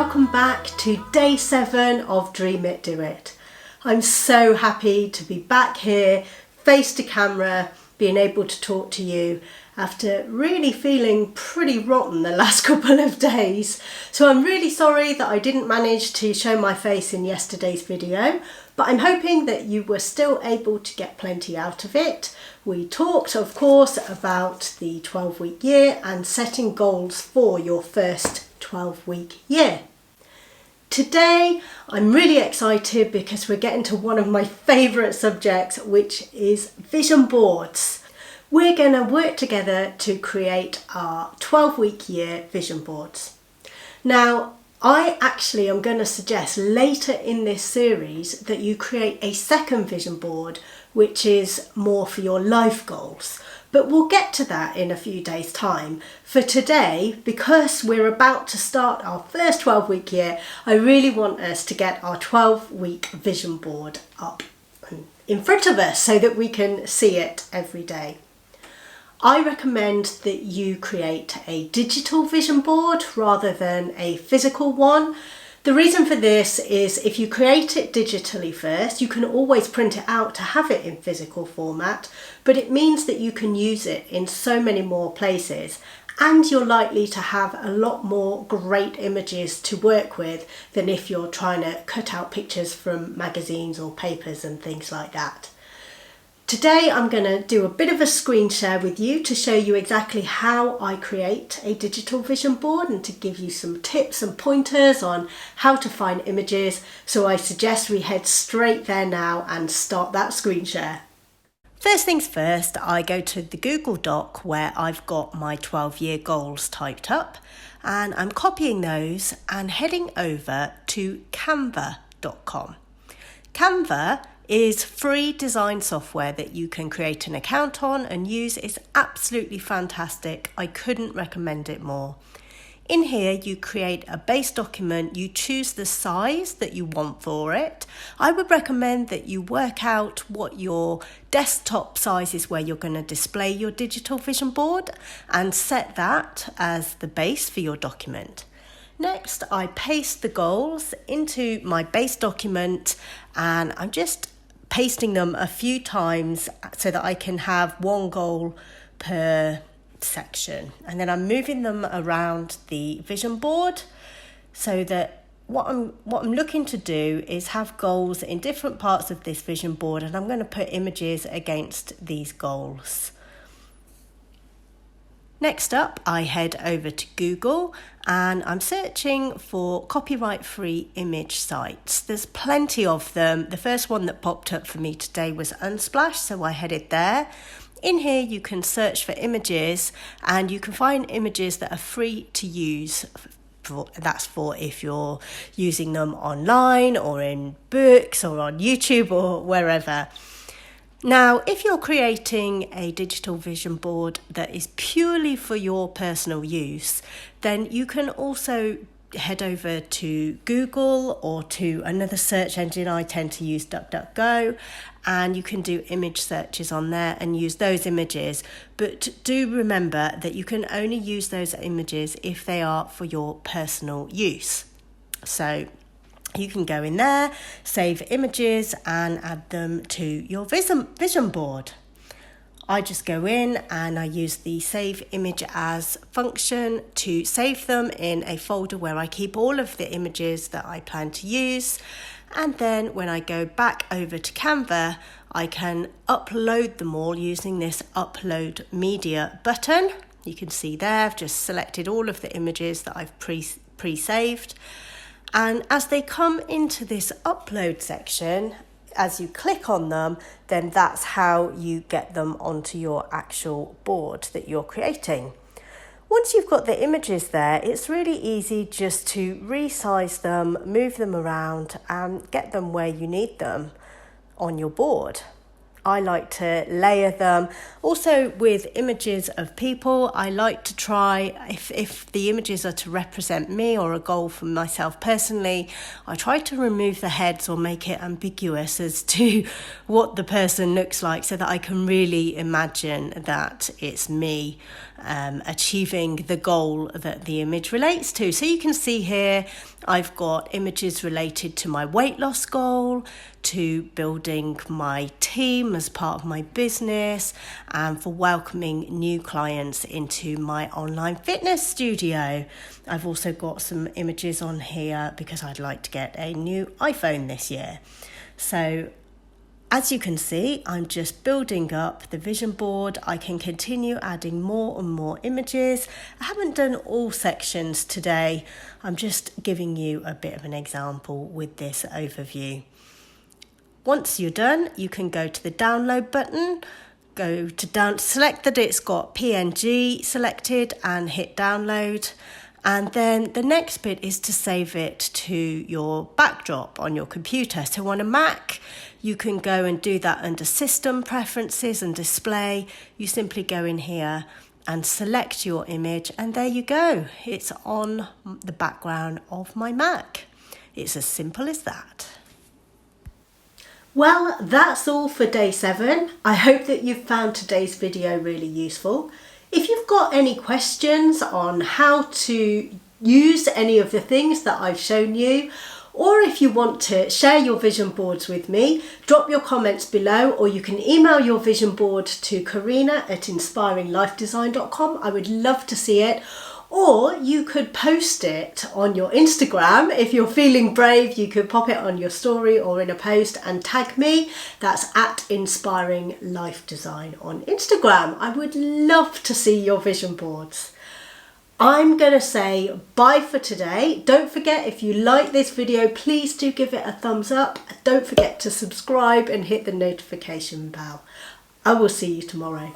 welcome back to day 7 of Dream It, Do It. I'm so happy to be back here, face to camera, being able to talk to you after really feeling pretty rotten the last couple of days. So I'm really sorry that I didn't manage to show my face in yesterday's video, but I'm hoping that you were still able to get plenty out of it. We talked, of course, about the 12-week year and setting goals for your first 12-week year. Today, I'm really excited because we're getting to one of my favourite subjects, which is vision boards. We're going to work together to create our 12-week year vision boards. Now, I actually am going to suggest later in this series that you create a second vision board, which is more for your life goals. But we'll get to that in a few days' time. For today, because we're about to start our first 12-week year, I really want us to get our 12-week vision board up in front of us so that we can see it every day. I recommend that you create a digital vision board rather than a physical one. The reason for this is if you create it digitally first, you can always print it out to have it in physical format, but it means that you can use it in so many more places, and you're likely to have a lot more great images to work with than if you're trying to cut out pictures from magazines or papers and things like that. Today I'm going to do a bit of a screen share with you to show you exactly how I create a digital vision board and to give you some tips and pointers on how to find images. So I suggest we head straight there now and start that screen share. First things first, I go to the Google Doc where I've got my 12-year goals typed up, and I'm copying those and heading over to canva.com. Canva is free design software that you can create an account on and use. It's absolutely fantastic. I couldn't recommend it more. In here, you create a base document, you choose the size that you want for it. I would recommend that you work out what your desktop size is where you're going to display your digital vision board and set that as the base for your document. Next, I paste the goals into my base document, and I'm just pasting them a few times so that I can have one goal per section, and then I'm moving them around the vision board so that what I'm looking to do is have goals in different parts of this vision board, and I'm going to put images against these goals. Next up, I head over to Google and I'm searching for copyright-free image sites. There's plenty of them. The first one that popped up for me today was Unsplash, so I headed there. In here, you can search for images and you can find images that are free to use. That's for if you're using them online or in books or on YouTube or wherever. Now, if you're creating a digital vision board that is purely for your personal use, then you can also head over to Google or to another search engine. I tend to use DuckDuckGo, and you can do image searches on there and use those images. But do remember that you can only use those images if they are for your personal use. So you can go in there, save images and add them to your vision board. I just go in and I use the save image as function to save them in a folder where I keep all of the images that I plan to use. And then when I go back over to Canva, I can upload them all using this upload media button. You can see there, I've just selected all of the images that I've pre-saved. And as they come into this upload section, as you click on them, then that's how you get them onto your actual board that you're creating. Once you've got the images there, it's really easy just to resize them, move them around and get them where you need them on your board. I like to layer them. Also with images of people, I like to try, if the images are to represent me or a goal for myself personally, I try to remove the heads or make it ambiguous as to what the person looks like so that I can really imagine that it's me achieving the goal that the image relates to. So you can see here I've got images related to my weight loss goal, to building my team as part of my business, and for welcoming new clients into my online fitness studio. I've also got some images on here because I'd like to get a new iPhone this year. So as you can see, I'm just building up the vision board. I can continue adding more and more images. I haven't done all sections today. I'm just giving you a bit of an example with this overview. Once you're done, you can go to the download button, select that it's got PNG selected and hit download. And then the next bit is to save it to your backdrop on your computer. So on a Mac, you can go and do that under System Preferences and Display. You simply go in here and select your image, and there you go. It's on the background of my Mac. It's as simple as that. Well, that's all for day 7. I hope that you've found today's video really useful. If you've got any questions on how to use any of the things that I've shown you, or if you want to share your vision boards with me, drop your comments below, or you can email your vision board to Corinna@inspiringlifedesign.com. I would love to see it. Or you could post it on your Instagram. If you're feeling brave, you could pop it on your story or in a post and tag me. That's @inspiringlifedesign on Instagram. I would love to see your vision boards. I'm going to say bye for today. Don't forget, if you like this video, please do give it a thumbs up. Don't forget to subscribe and hit the notification bell. I will see you tomorrow.